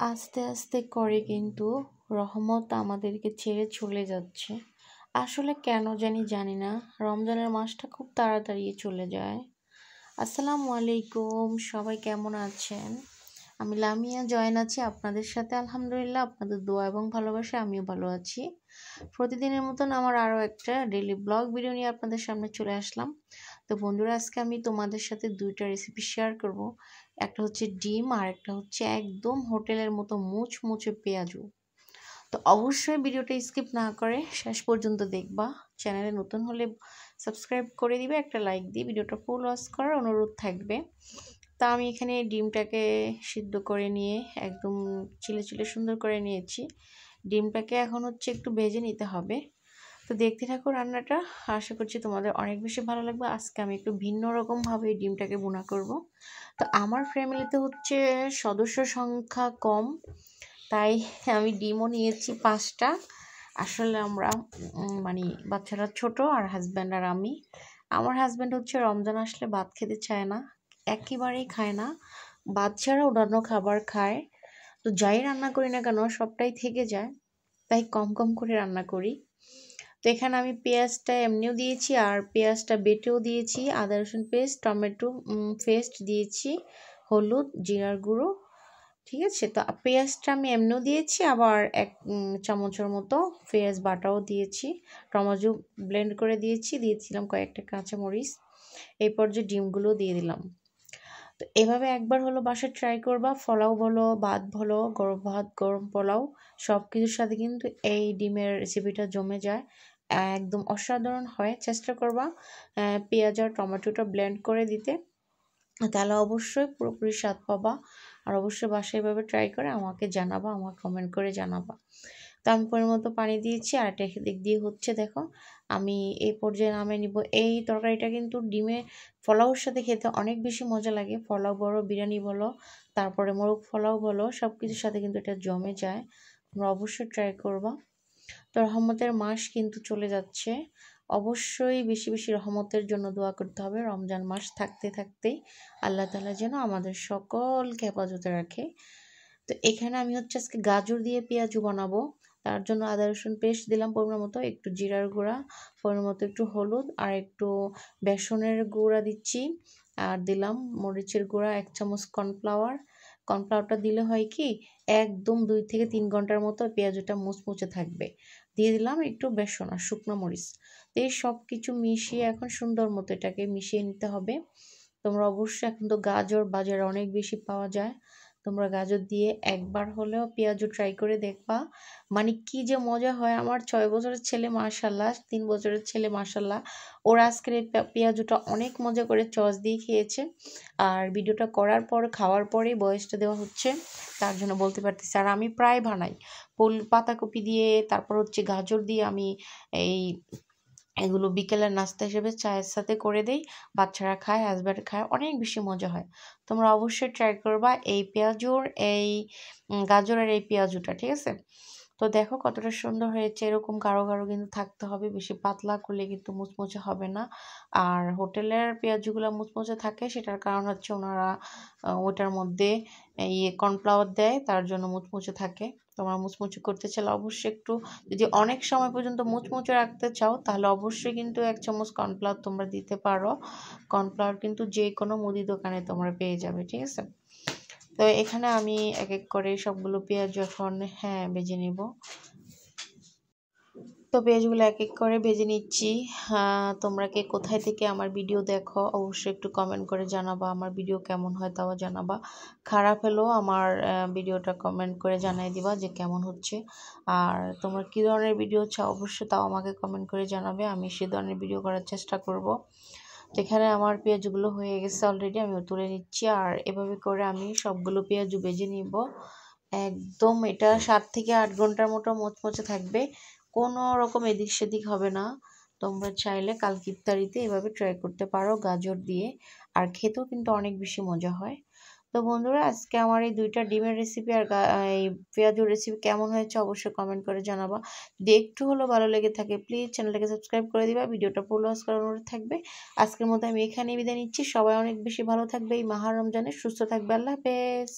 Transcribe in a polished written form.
আস্তে আস্তে করে কিন্তু রহমত আমাদেরকে ছেড়ে চলে যাচ্ছে। আসলে কেন জানি না, রমজানের মাসটা খুব তাড়াতাড়ি চলে যায়। আসসালামু আলাইকুম, সবাই কেমন আছেন? আমি লামিয়া জয়েন আছি আপনাদের সাথে। আলহামদুলিল্লাহ, আপনাদের দোয়া এবং ভালোবাসা আমিও ভালো আছি। প্রতিদিনের মতন আমার আরও একটা ডেইলি ব্লগ ভিডিও নিয়ে আপনাদের সামনে চলে আসলাম। তো বন্ধুরা, আজকে আমি তোমাদের সাথে দুইটা রেসিপি শেয়ার করব। একটা হচ্ছে ডিম আর একটা হচ্ছে একদম হোটেলের মতো মুচমুচে পেঁয়াজু। তো অবশ্যই ভিডিওটা স্কিপ না করে শেষ পর্যন্ত দেখবা। চ্যানেলে নতুন হলে সাবস্ক্রাইব করে দিবে, একটা লাইক দিয়ে ভিডিওটা ফুল ওয়াচ করার অনুরোধ থাকবে। তা আমি এখানে ডিমটাকে সিদ্ধ করে নিয়ে একদম চিলে চিলে সুন্দর করে নিয়েছি। ডিমটাকে এখন হচ্ছে একটু ভেজে নিতে হবে। তো দেখতে থাকো রান্নাটা, আশা করছি তোমাদের অনেক বেশি ভালো লাগবে। আজকে আমি একটু ভিন্ন রকমভাবে ডিমটাকে ভুনা করব। তো আমার ফ্যামিলিতে হচ্ছে সদস্য সংখ্যা কম, তাই আমি ডিমও নিয়েছি 5টা। আসলে আমরা মানে বাচ্চারা ছোট আর হাজব্যান্ড আর আমি। আমার হাজব্যান্ড হচ্ছে রমজান আসলে ভাত খেতে চায় না, একেবারেই খায় না। বাচ্চারা অন্যান্য খাবার খায়, তো যাই রান্না করি না কেন সবটাই থেকে যায়, তাই কম কম করে রান্না করি। তো এখানে আমি পেঁয়াজটা এমনিও দিয়েছি আর পেঁয়াজটা বেটেও দিয়েছি, আদা রসুন পেস্ট, টমেটো পেস্ট দিয়েছি, হলুদ, জিরার গুঁড়ো। ঠিক আছে, তো পেঁয়াজটা আমি এমনিও দিয়েছি, আবার 1 চামচের মতো পেঁয়াজ বাটাও দিয়েছি, টমেটো ব্লেন্ড করে দিয়েছিলাম কয়েকটা কাঁচামরিচ। এই পর্যায়ে ডিমগুলো দিয়ে দিলাম। তো এভাবে একবার হলো বাসায় ট্রাই করবা। পোলাও বলো, ভাত বলো, গরম ভাত, গরম পোলাও, সব কিছুর সাথে কিন্তু এই ডিমের রেসিপিটা জমে যায়, একদম অসাধারণ হয়। চেষ্টা করবা পেঁয়াজ আর টমেটোটা ব্লেন্ড করে দিতে, তাহলে অবশ্যই পুরোপুরি স্বাদ পাবা। আর অবশ্যই বাসায় এভাবে ট্রাই করে আমাকে জানাবা, আমার কমেন্ট করে জানাবা। তো আমি পরিমতো পানি দিয়েছি আর এটা দিক দিয়ে হচ্ছে, দেখো আমি এই পর্যায়ে নামে নিব। এই তরকারিটা কিন্তু ডিমে পোলাওর সাথে খেতে অনেক বেশি মজা লাগে। পোলাও বলো, বিরিয়ানি বলো, তারপরে মোরগ পোলাও বলো, সব কিছুর সাথে কিন্তু এটা জমে যায়। তোমরা অবশ্যই ট্রাই করবা। তো রহমতের মাস কিন্তু চলে যাচ্ছে, অবশ্যই বেশি বেশি রহমতের জন্য দোয়া করতে হবে। রমজান মাস থাকতে থাকতেই আল্লাহ তাআলা যেন আমাদের সকলকে হেফাজতে রাখে। তো এখানে আমি হচ্ছে আজকে গাজর দিয়ে পেঁয়াজু বানাবো। তার জন্য আদা রসুন পেস্ট দিলাম পরিমাণ মতো, একটু জিরার গুঁড়া, পরিমাণ মতো একটু হলুদ, আর একটু বেসনের গুঁড়া দিচ্ছি, আর দিলাম মরিচের গুঁড়া, 1 চামচ কর্নফ্লাওয়ার। কর্নফ্লাওয়ারটা দিলে হয় কি, একদম 2 থেকে 3 ঘন্টার মতো পেঁয়াজুটা মুচমুচে থাকবে। দিয়ে দিলাম একটু বেসন আর শুকনো মরিচ। তো এই সব কিছু মিশিয়ে এখন সুন্দর মতো এটাকে মিশিয়ে নিতে হবে। তোমরা অবশ্যই, এখন তো গাজর বাজারে অনেক বেশি পাওয়া যায়, তোমরা গাজর দিয়ে একবার হলেও পেঁয়াজু ট্রাই করে দেখবা। মানে কি যে মজা হয়। আমার 6 বছরের ছেলে মাশাল্লাহ, 3 বছরের ছেলে মাশাল্লাহ, ওরা আজকের এই পেঁয়াজুটা অনেক মজা করে সস দিয়ে খেয়েছে। আর ভিডিওটা করার পর খাওয়ার পরেই বয়সটা দেওয়া হচ্ছে, তার জন্য বলতে পারতেছি। আর আমি প্রায় বানাই পাতাকপি দিয়ে, তারপর হচ্ছে গাজর দিয়ে আমি এগুলো বিকেলের নাস্তা হিসেবে চায়ের সাথে করে দেই। বাচ্চারা খায়, হাজব্যান্ড খায়, অনেক বেশি মজা হয়। তোমরা অবশ্যই ট্রাই করবা এই পেঁয়াজুর এই গাজরের এই পেঁয়াজুটা। ঠিক আছে, তো দেখো কতটা সুন্দর হয়েছে। এরকম গাঢ় গাঢ় কিন্তু থাকতে হবে, বেশি পাতলা করলে কিন্তু মুচমুচে হবে না। আর হোটেলের পেঁয়াজুগুলো মুচমুচে থাকে, সেটার কারণ হচ্ছে ওনারা ওটার মধ্যে কর্নফ্লাওয়ার দেয়, তার জন্য মুচমুচে থাকে। তোমরা মুচমুচে করতে চাইলে অবশ্যই একটু, যদি অনেক সময় পর্যন্ত মুচমুচে রাখতে চাও, তাহলে অবশ্যই কিন্তু 1 চামচ কর্নফ্লাওয়ার তোমরা দিতে পারো। কর্নফ্লাওয়ার কিন্তু যে কোনো মুদি দোকানে তোমরা পেয়ে যাবে। ঠিক আছে, তো এখানে আমি এক এক করে সবগুলো পেঁয়াজ এখন ভেজে নিব। তো পেঁয়াজগুলো এক এক করে ভেজে নিচ্ছি। তোমরা কে কোথায় থেকে আমার ভিডিও দেখো অবশ্যই একটু কমেন্ট করে জানাবা, আমার ভিডিও কেমন হয় তাও জানাবা। খারাপ হলেও আমার ভিডিওটা কমেন্ট করে জানাই দিবা যে কেমন হচ্ছে। আর তোমরা কী ধরনের ভিডিও চাও অবশ্যই তাও আমাকে কমেন্ট করে জানাবে, আমি সে ধরনের ভিডিও করার চেষ্টা করব। তো এখানে আমার পেঁয়াজগুলো হয়ে গেছে অলরেডি, আমি তুলে নিচ্ছি। আর এভাবে করে আমি সবগুলো পেঁয়াজু ভেজে নিব। একদম এটা 7 থেকে 8 ঘন্টার মতো মুচমুচে থাকবে, কোনো রকম এদিক সেদিক হবে না। তোমরা চাইলে কালকে ইফতারিতে এভাবে ট্রাই করতে পারো গাজর দিয়ে, আর খেতেও কিন্তু অনেক বেশি মজা হয়। তো বন্ধুরা, আজকে আমার এই 2টা ডিমের রেসিপি আর এই পেঁয়াজুর রেসিপি কেমন হয়েছে অবশ্যই কমেন্ট করে জানাবা। যদি একটু হলেও ভালো লেগে থাকে প্লিজ চ্যানেলটাকে সাবস্ক্রাইব করে দিবা, ভিডিওটা ফুল ওয়াচ করার অনুরোধ থাকবে। আজকের মতো আমি এখানেই বিদায় নিচ্ছি। সবাই অনেক বেশি ভালো থাকবে এই মাহ রমজানে, সুস্থ থাকবে। আল্লাহ হাফেজ।